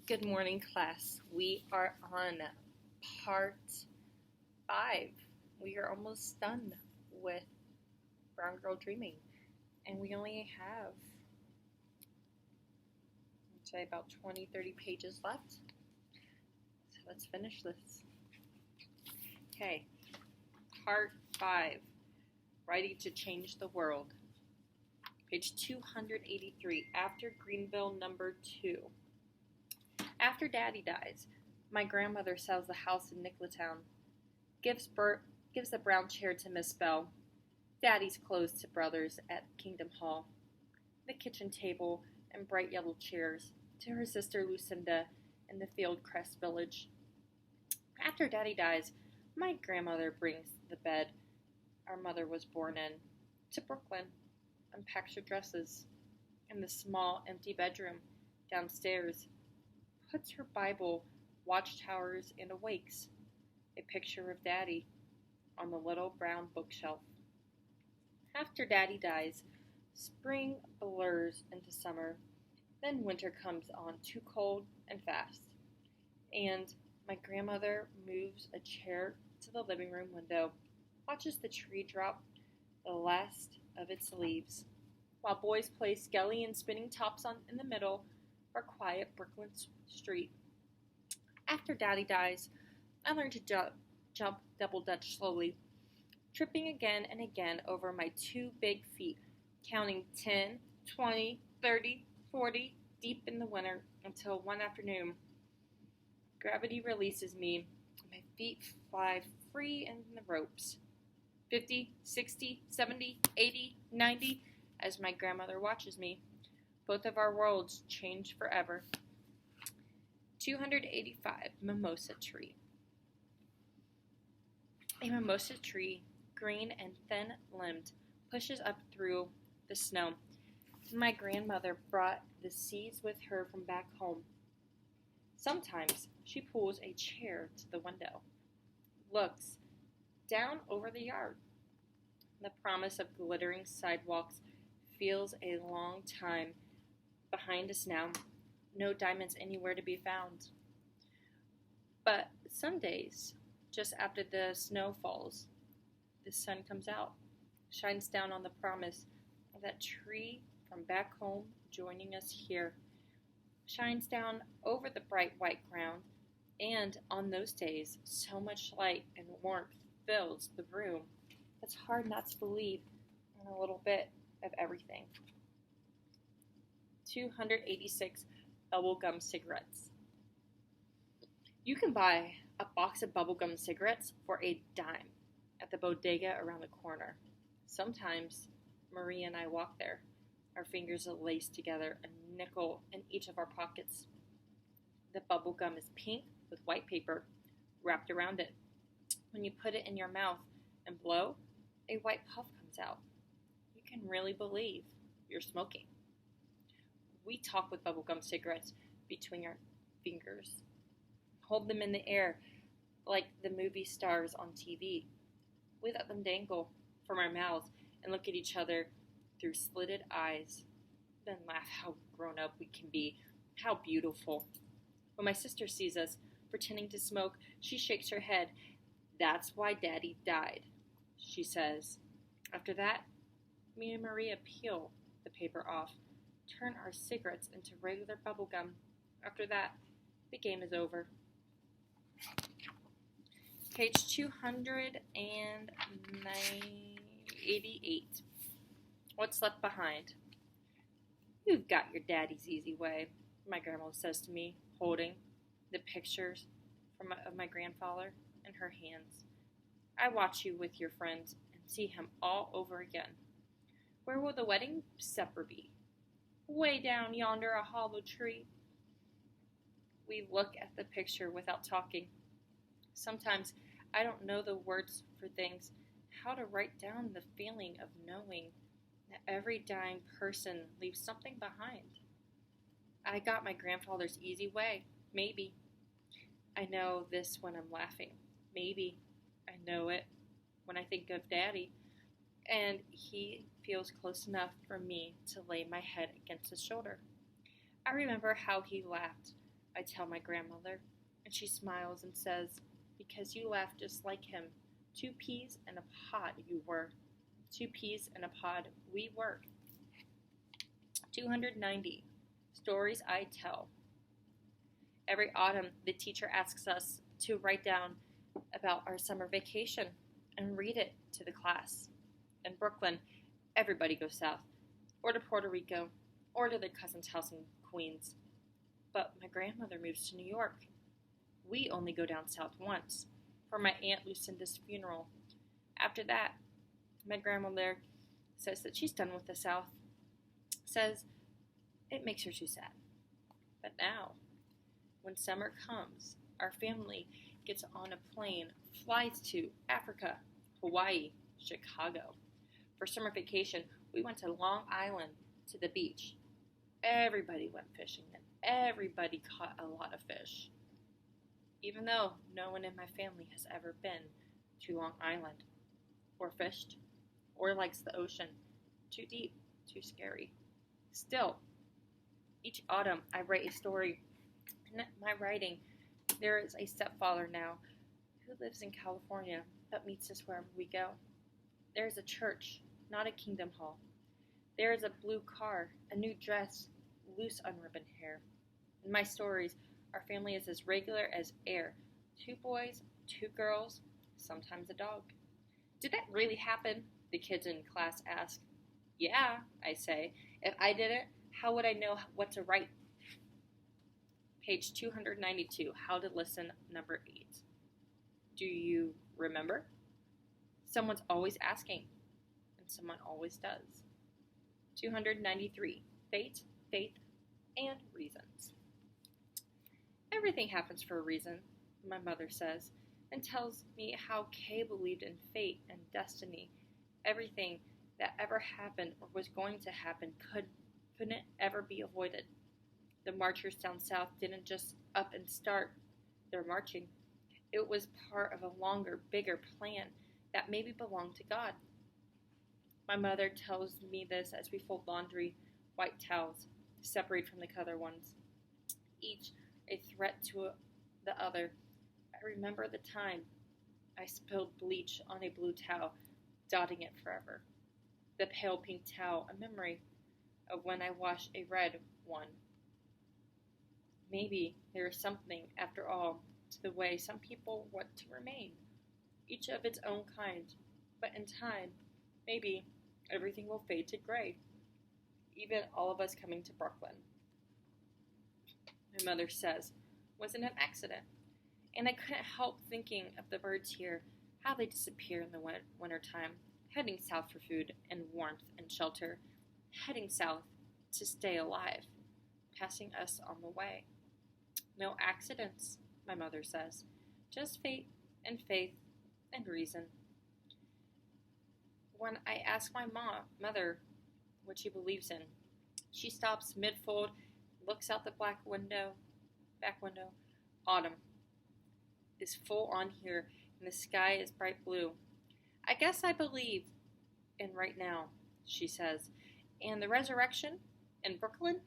Good morning, class. We are on part 5. We are almost done with Brown Girl Dreaming, and we only have, I'd say, about 20-30 pages left. So let's finish this. Okay, part 5, Writing to Change the World. Page 283, after Greenville number 2. After Daddy dies, my grandmother sells the house in Nickletown, gives the brown chair to Miss Bell, Daddy's clothes to brothers at Kingdom Hall, the kitchen table and bright yellow chairs to her sister Lucinda in the Fieldcrest village. After Daddy dies, my grandmother brings the bed our mother was born in to Brooklyn, unpacks her dresses in the small empty bedroom downstairs, puts her Bible, watchtowers, and awakes a picture of Daddy on the little brown bookshelf. After Daddy dies, spring blurs into summer, then winter comes on too cold and fast, and my grandmother moves a chair to the living room window, watches the tree drop the last of its leaves, while boys play skelly and spinning tops in the middle of our quiet Brooklyn street. After Daddy dies, I learn to jump double dutch slowly, tripping again and again over my 2 big feet, counting 10, 20, 30, 40 deep in the winter until one afternoon, gravity releases me, and my feet fly free in the ropes. 50, 60, 70, 80, 90, as my grandmother watches me. Both of our worlds change forever. 285, Mimosa Tree. A mimosa tree, green and thin-limbed, pushes up through the snow. My grandmother brought the seeds with her from back home. Sometimes she pulls a chair to the window, looks down over the yard. The promise of glittering sidewalks feels a long time behind us now. No diamonds anywhere to be found. But some days, just after the snow falls, the sun comes out, shines down on the promise of that tree from back home joining us here, shines down over the bright white ground, and on those days, so much light and warmth fills the room, it's hard not to believe in a little bit of everything. 286, Bubblegum cigarettes. You can buy a box of bubblegum cigarettes for a dime at the bodega around the corner. Sometimes Marie and I walk there, our fingers laced together, a nickel in each of our pockets. The bubblegum is pink with white paper wrapped around it. When you put it in your mouth and blow, a white puff comes out. You can really believe you're smoking. We talk with bubblegum cigarettes between our fingers, hold them in the air like the movie stars on TV. We let them dangle from our mouths and look at each other through slitted eyes, then laugh how grown up we can be, how beautiful. When my sister sees us pretending to smoke, she shakes her head. That's why Daddy died, she says. After that, me and Maria peel the paper off, turn our cigarettes into regular bubblegum. After that, the game is over. Page 288. What's left behind? You've got your daddy's easy way, my grandma says to me, holding the pictures of my grandfather in her hands. I watch you with your friends and see him all over again. Where will the wedding supper be? Way down yonder, a hollow tree. We look at the picture without talking. Sometimes I don't know the words for things, how to write down the feeling of knowing that every dying person leaves something behind. I got my grandfather's easy way, maybe. I know this when I'm laughing. Maybe I know it when I think of Daddy. And he feels close enough for me to lay my head against his shoulder. I remember how he laughed I tell my grandmother, and she smiles and says, because you laugh just like him. 2 peas in a pod you were. 2 peas in a pod we were. 290. Stories I tell. Every autumn, the teacher asks us to write down about our summer vacation and read it to the class. In Brooklyn, everybody goes south, or to Puerto Rico, or to their cousin's house in Queens. But my grandmother moves to New York. We only go down south once, for my Aunt Lucinda's funeral. After that, my grandmother says that she's done with the South, says it makes her too sad. But now, when summer comes, our family gets on a plane, flies to Africa, Hawaii, Chicago. For summer vacation, we went to Long Island to the beach. Everybody went fishing and everybody caught a lot of fish. Even though no one in my family has ever been to Long Island, or fished, or likes the ocean. Too deep, too scary. Still, each autumn I write a story. In my writing, there is a stepfather now who lives in California but meets us wherever we go. There is a church, not a kingdom hall. There is a blue car, a new dress, loose unribboned hair. In my stories, our family is as regular as air. 2 boys, 2 girls, sometimes a dog. Did that really happen? The kids in class ask. Yeah, I say. If I did it, how would I know what to write? Page 292, How to Listen, number 8. Do you remember? Someone's always asking, and someone always does. 293, Fate, Faith, and Reasons. Everything happens for a reason, my mother says, and tells me how Kay believed in fate and destiny. Everything that ever happened or was going to happen couldn't ever be avoided. The marchers down south didn't just up and start their marching. It was part of a longer, bigger plan that maybe belonged to God. My mother tells me this as we fold laundry, white towels, separate from the other ones, each a threat to the other. I remember the time I spilled bleach on a blue towel, dotting it forever. The pale pink towel, a memory of when I washed a red one. Maybe there is something, after all, to the way some people want to remain, each of its own kind, but in time, maybe everything will fade to gray, even all of us coming to Brooklyn. My mother says, was it an accident? And I couldn't help thinking of the birds here, how they disappear in the winter time, heading south for food and warmth and shelter, heading south to stay alive, passing us on the way. No accidents, my mother says, just fate and faith and reason. When I ask my mother what she believes in, she stops mid-fold, looks out the back window. Autumn is full on here, and the sky is bright blue. I guess I believe in right now, she says, and the resurrection, and Brooklyn,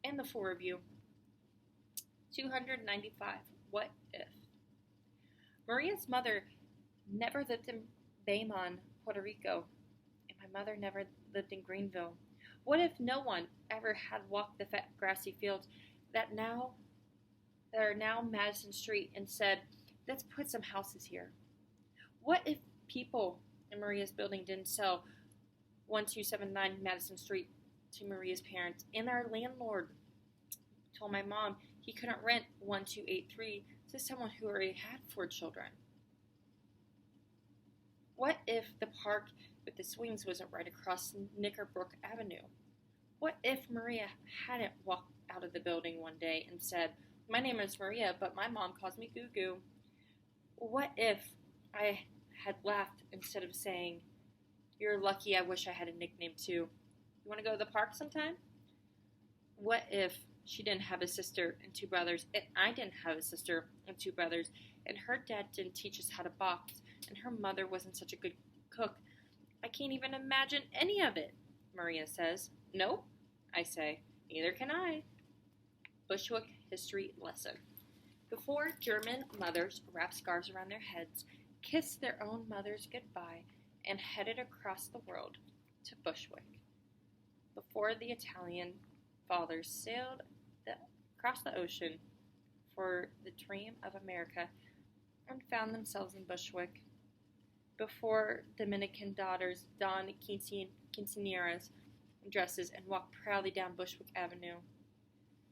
and the 4 of you. 295. What if? Maria's mother never lived in Baymon, Puerto Rico, and my mother never lived in Greenville. What if no one ever had walked the fat grassy fields that are now Madison Street and said, let's put some houses here? What if people in Maria's building didn't sell 1279 Madison Street to Maria's parents, and our landlord told my mom he couldn't rent 1283 to someone who already had 4 children? What if the park with the swings wasn't right across Knickerbrook Avenue? What if Maria hadn't walked out of the building one day and said, my name is Maria, but my mom calls me Goo Goo? What if I had laughed instead of saying, you're lucky, I wish I had a nickname too. You want to go to the park sometime? What if she didn't have a sister and 2 brothers, and I didn't have a sister and 2 brothers, and her dad didn't teach us how to box, and her mother wasn't such a good cook? I can't even imagine any of it, Maria says. Nope, I say. Neither can I. Bushwick history lesson. Before German mothers wrapped scarves around their heads, kissed their own mothers goodbye, and headed across the world to Bushwick. Before the Italian fathers sailed across the ocean for the dream of America and found themselves in Bushwick. Before Dominican daughters donned quinceañeras dresses and walked proudly down Bushwick Avenue.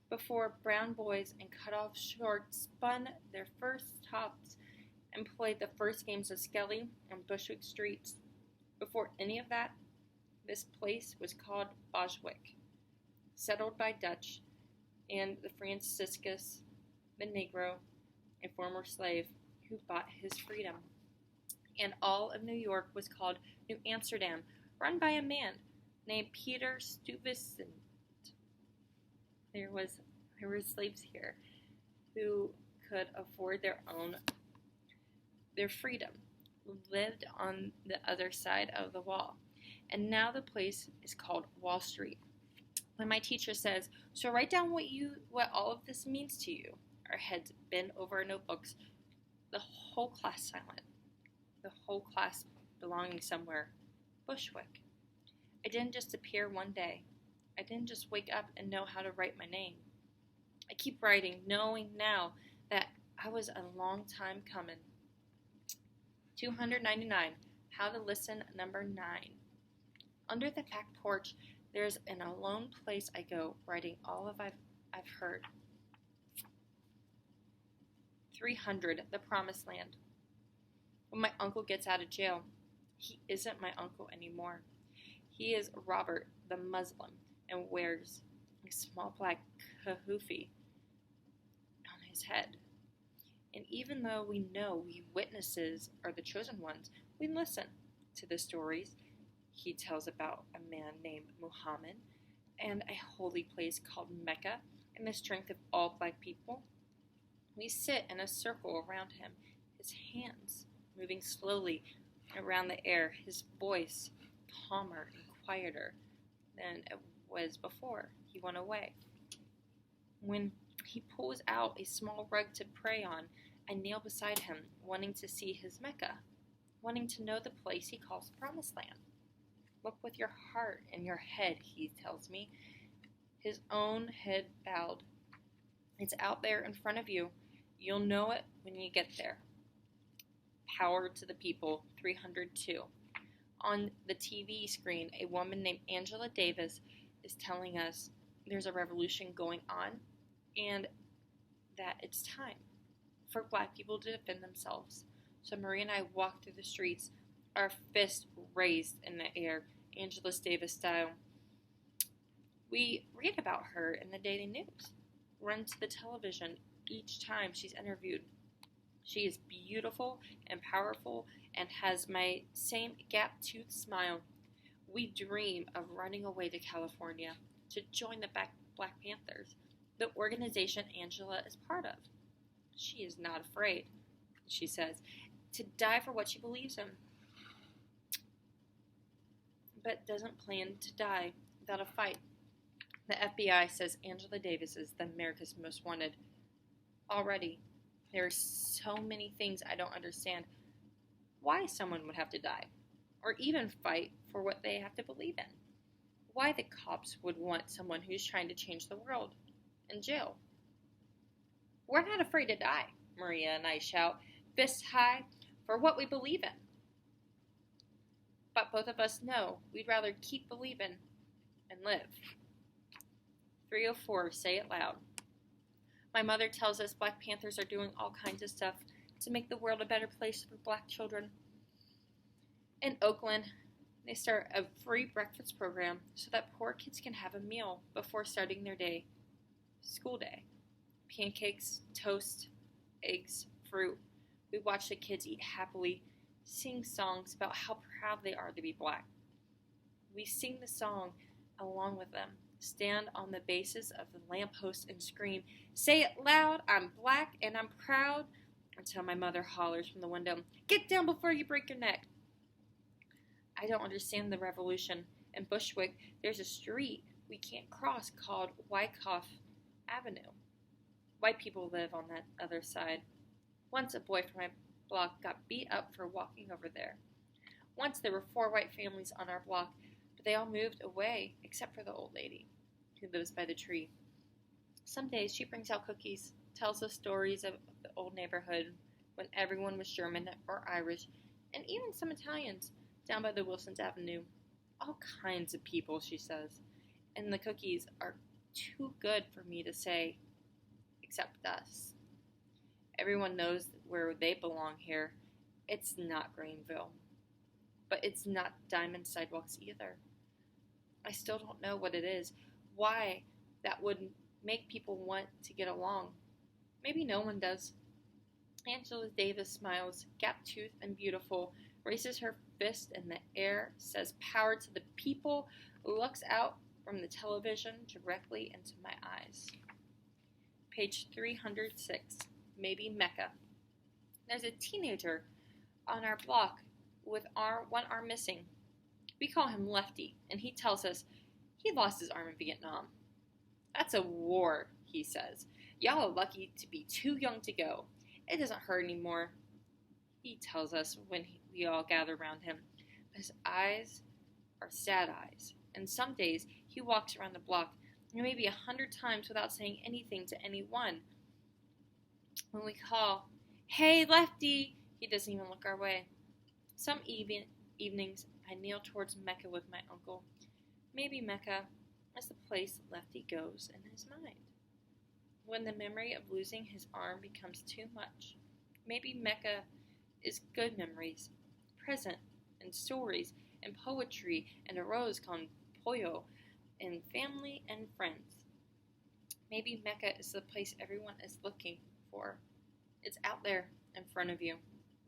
Before brown boys in cut-off shorts spun their first tops and played the first games of Skelly on Bushwick streets. Before any of that, this place was called Boswick, settled by Dutch and the Franciscus, the Negro, a former slave who bought his freedom. And all of New York was called New Amsterdam, run by a man named Peter Stuyvesant. There were slaves here who could afford their freedom, lived on the other side of the wall. And now the place is called Wall Street. When my teacher says, "So write down what all of this means to you," our heads bend over our notebooks, the whole class silent, the whole class belonging somewhere. Bushwick. I didn't just appear one day. I didn't just wake up and know how to write my name. I keep writing, knowing now that I was a long time coming. 299. How to listen, number 9. Under the back porch, there's an alone place I go, writing all of I've heard. 300. The Promised Land. When my uncle gets out of jail, he isn't my uncle anymore. He is Robert the Muslim and wears a small black kahufi on his head. And even though we know we witnesses are the chosen ones, we listen to the stories he tells about a man named Muhammad and a holy place called Mecca and the strength of all black people. We sit in a circle around him, his hands moving slowly around the air, his voice calmer and quieter than it was before he went away. When he pulls out a small rug to pray on, I kneel beside him, wanting to see his Mecca, wanting to know the place he calls Promised Land. Look with your heart and your head, he tells me, his own head bowed. It's out there in front of you. You'll know it when you get there. Power to the People, 302. On the TV screen, a woman named Angela Davis is telling us there's a revolution going on and that it's time for black people to defend themselves. So Maria and I walk through the streets, our fists raised in the air, Angela Davis style. We read about her in the daily news, run to the television each time she's interviewed. She is beautiful and powerful and has my same gap-toothed smile. We dream of running away to California to join the Black Panthers, the organization Angela is part of. She is not afraid, she says, to die for what she believes in, but doesn't plan to die without a fight. The FBI says Angela Davis is America's Most Wanted. Already, there are so many things I don't understand. Why someone would have to die, or even fight for what they have to believe in. Why the cops would want someone who's trying to change the world in jail. We're not afraid to die, Maria and I shout, fists high, for what we believe in. But both of us know we'd rather keep believing and live. 304, say it loud. My mother tells us Black Panthers are doing all kinds of stuff to make the world a better place for black children. In Oakland, they start a free breakfast program so that poor kids can have a meal before starting their day, school day. Pancakes, toast, eggs, fruit. We watch the kids eat happily, sing songs about how proud they are to be black. We sing the song along with them, stand on the bases of the lamppost and scream, say it loud, I'm black and I'm proud, until my mother hollers from the window, get down before you break your neck. I don't understand the revolution. In Bushwick, there's a street we can't cross called Wyckoff Avenue. White people live on that other side. Once a boy from my block got beat up for walking over there. Once there were 4 white families on our block, but they all moved away except for the old lady who lives by the tree. Some days she brings out cookies, tells us stories of the old neighborhood when everyone was German or Irish, and even some Italians down by the Wilsons Avenue. All kinds of people, she says, and the cookies are too good for me to say, except us. Everyone knows where they belong here. It's not Greenville. But it's not Diamond Sidewalks either. I still don't know what it is, why that would make people want to get along. Maybe no one does. Angela Davis smiles, gap-toothed and beautiful, raises her fist in the air, says power to the people, looks out from the television directly into my eyes. Page 306, maybe Mecca. There's a teenager on our block with one arm missing. We call him Lefty, and he tells us he lost his arm in Vietnam. That's a war, he says. Y'all are lucky to be too young to go. It doesn't hurt anymore, he tells us when we all gather around him. But his eyes are sad eyes, and some days he walks around the block maybe 100 times without saying anything to anyone. When we call, "Hey, Lefty," he doesn't even look our way. Some evenings I kneel towards Mecca with my uncle. Maybe Mecca is the place Lefty goes in his mind. When the memory of losing his arm becomes too much, maybe Mecca is good memories, present, and stories, and poetry, and arroz con pollo, and family and friends. Maybe Mecca is the place everyone is looking for. It's out there in front of you,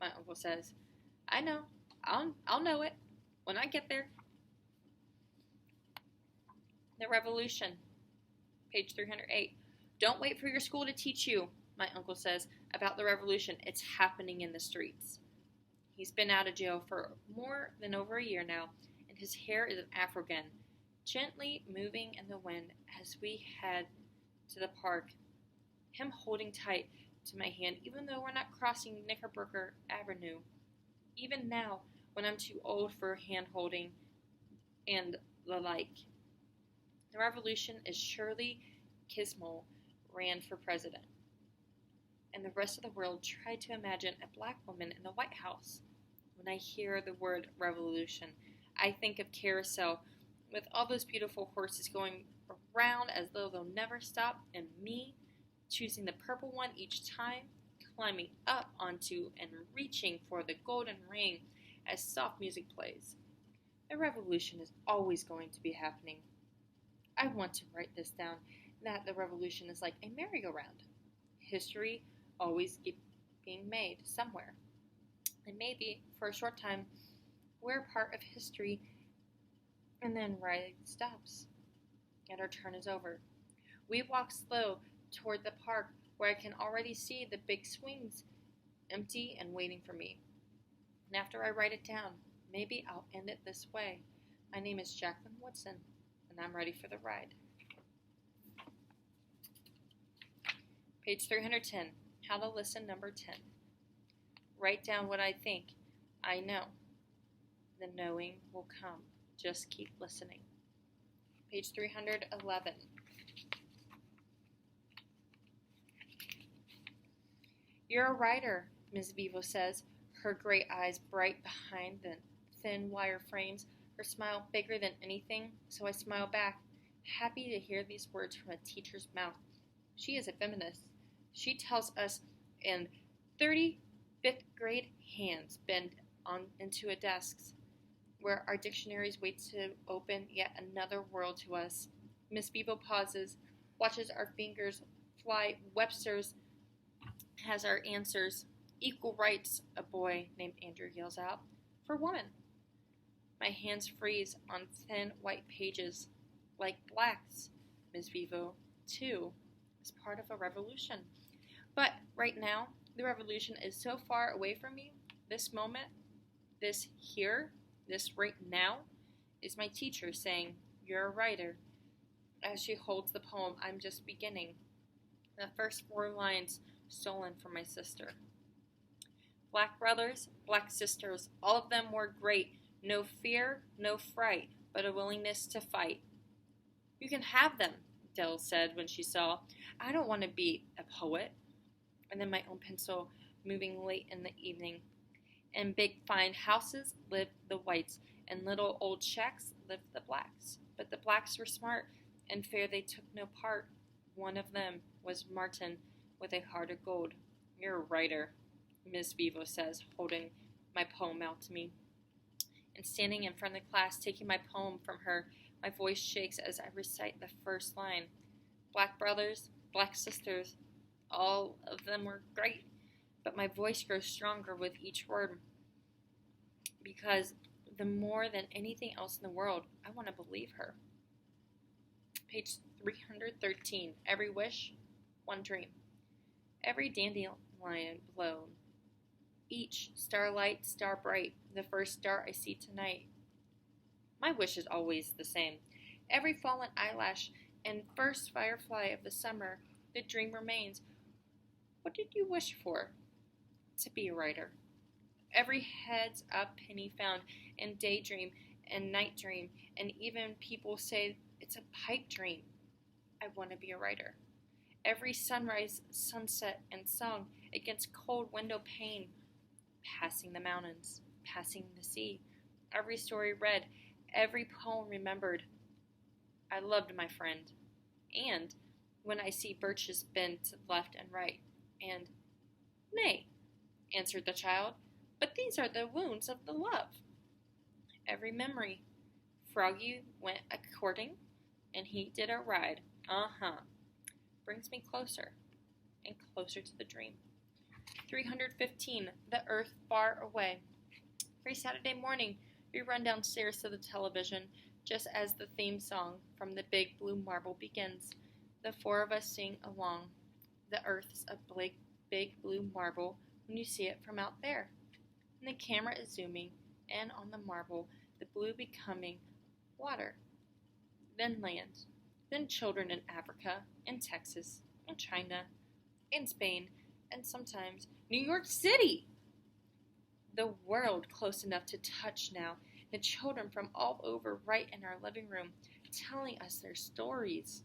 my uncle says. I know. I'll know it when I get there. The Revolution, page 308. Don't wait for your school to teach you, my uncle says, about the revolution. It's happening in the streets. He's been out of jail for more than over a year now, and his hair is an Afrogan, gently moving in the wind as we head to the park. Him holding tight to my hand, even though we're not crossing Knickerbocker Avenue. Even now, when I'm too old for hand-holding and the like. The revolution is Shirley Kismol ran for president, and the rest of the world tried to imagine a black woman in the White House. When I hear the word revolution, I think of Carousel with all those beautiful horses going around as though they'll never stop, and me choosing the purple one each time, climbing up onto and reaching for the golden ring as soft music plays. The revolution is always going to be happening. I want to write this down, that the revolution is like a merry-go-round. History always being made somewhere. And maybe, for a short time, we're part of history, and then ride stops, and our turn is over. We walk slow toward the park, where I can already see the big swings empty and waiting for me. And after I write it down, maybe I'll end it this way. My name is Jacqueline Woodson, and I'm ready for the ride. Page 310, How to Listen, number 10. Write down what I think. I know. The knowing will come. Just keep listening. Page 311. You're a writer, Ms. Vivo says, her gray eyes bright behind the thin wire frames, her smile bigger than anything, so I smile back, happy to hear these words from a teacher's mouth. She is a feminist. She tells us in 35th grade hands bend on into a desks, where our dictionaries wait to open yet another world to us. Miss Vivo pauses, watches our fingers fly. Webster's has our answers. Equal rights, a boy named Andrew yells out, for women. My hands freeze on thin white pages, like blacks. Miss Vivo, too, is part of a revolution. But right now, the revolution is so far away from me. This moment, this here, this right now, is my teacher saying, you're a writer. As she holds the poem, I'm just beginning. The first 4 lines stolen from my sister. Black brothers, black sisters, all of them were great. No fear, no fright, but a willingness to fight. You can have them, Dell said when she saw. I don't want to be a poet. And then my own pencil moving late in the evening. In big fine houses lived the whites, and little old shacks lived the blacks. But the blacks were smart, and fair they took no part. One of them was Martin, with a heart of gold. You're a writer, Miss Vivo says, holding my poem out to me. And standing in front of the class, taking my poem from her, my voice shakes as I recite the first line. Black brothers, black sisters, all of them were great, but my voice grows stronger with each word because the more than anything else in the world, I want to believe her. Page 313. Every wish, one dream. Every dandelion blown. Each starlight, star bright, the first star I see tonight. My wish is always the same. Every fallen eyelash and first firefly of the summer, the dream remains. What did you wish for? To be a writer. Every heads up penny found, and daydream and night dream, and even people say it's a pipe dream. I want to be a writer. Every sunrise, sunset, and song against cold window pane, passing the mountains, passing the sea. Every story read, every poem remembered. I loved my friend. And when I see birches bend to left and right, and nay, answered the child, but these are the wounds of the love. Every memory, Froggy went a courting, and he did a ride. Brings me closer and closer to the dream. 315, the earth far away. Every Saturday morning, we run downstairs to the television, just as the theme song from the Big Blue Marble begins. The 4 of us sing along. The earth's a big blue marble when you see it from out there. And the camera is zooming in on the marble, the blue becoming water. Then land. Then children in Africa, and Texas, and China, and Spain, and sometimes New York City. The world close enough to touch now. The children from all over right in our living room, telling us their stories.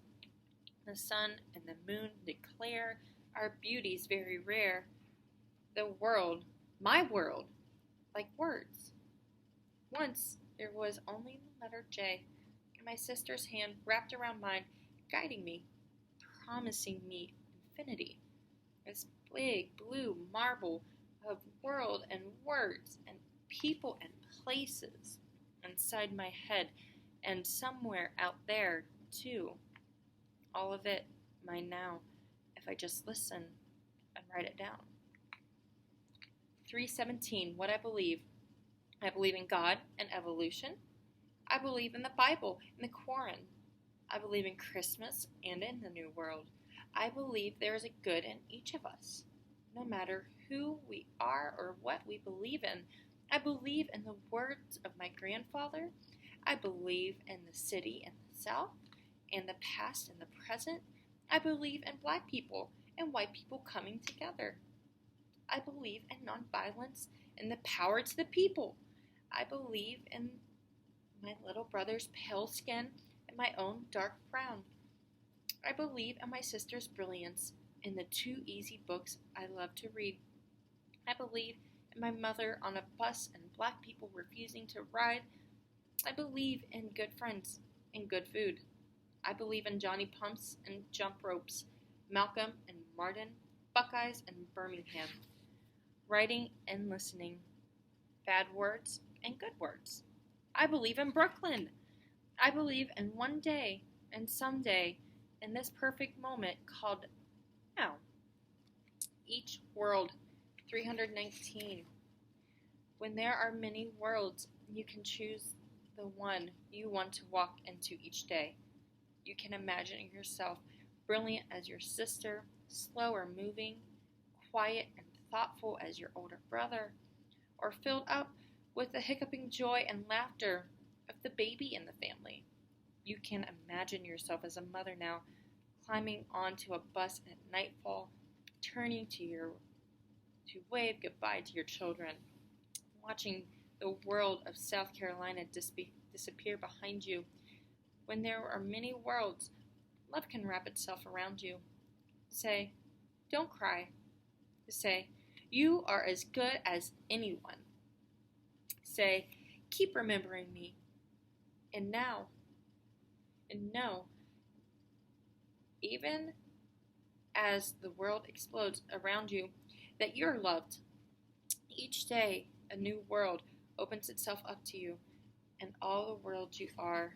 The sun and the moon declare our beauties very rare. The world, my world, like words. Once there was only the letter J, and my sister's hand wrapped around mine, guiding me, promising me infinity. This big blue marble of world and words and people and places inside my head and somewhere out there too. All of it mine now if I just listen and write it down. 317, what I believe. I believe in God and evolution. I believe in the Bible and the Quran. I believe in Christmas and in the New World. I believe there is a good in each of us, no matter who we are or what we believe in. I believe in the words of my grandfather. I believe in the city and the South, and the past and the present. I believe in black people and white people coming together. I believe in nonviolence and the power to the people. I believe in my little brother's pale skin and my own dark brown. I believe in my sister's brilliance in the 2 easy books I love to read. I believe in my mother on a bus and black people refusing to ride. I believe in good friends and good food. I believe in Johnny Pumps and jump ropes, Malcolm and Martin, Buckeyes and Birmingham. Writing and listening, bad words and good words. I believe in Brooklyn. I believe in one day and someday in this perfect moment called now. Each world, 319. When there are many worlds, you can choose the one you want to walk into each day. You can imagine yourself brilliant as your sister, slower moving, quiet and thoughtful as your older brother, or filled up with the hiccuping joy and laughter of the baby in the family. You can imagine yourself as a mother now, climbing onto a bus at nightfall, turning to wave goodbye to your children, watching the world of South Carolina disappear behind you. When there are many worlds, love can wrap itself around you. Say, don't cry. Say, you are as good as anyone. Say, keep remembering me. And know, even as the world explodes around you, that you're loved. Each day, a new world opens itself up to you, and all the world you are.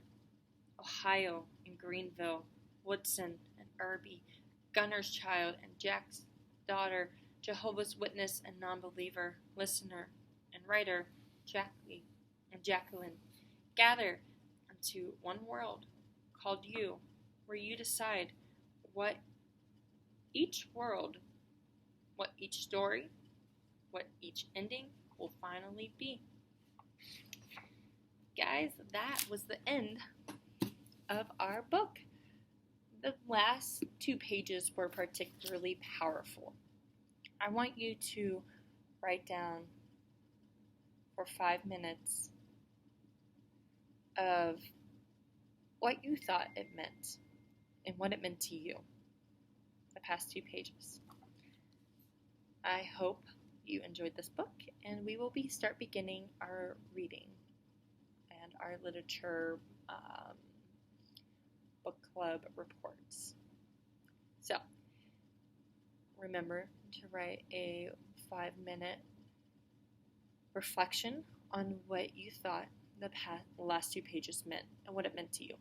Ohio and Greenville, Woodson and Irby, Gunner's child and Jack's daughter, Jehovah's Witness and non-believer, listener and writer, Jacqueline, gather into one world called you, where you decide what each world, what each story, what each ending will finally be. Guys, that was the end of our book. The last 2 pages were particularly powerful. I want you to write down for 5 minutes of what you thought it meant and what it meant to you, the past 2 pages. I hope you enjoyed this book, and we will start beginning our reading and our literature book club reports. So, remember to write a 5-minute reflection on what you thought the last 2 pages meant and what it meant to you.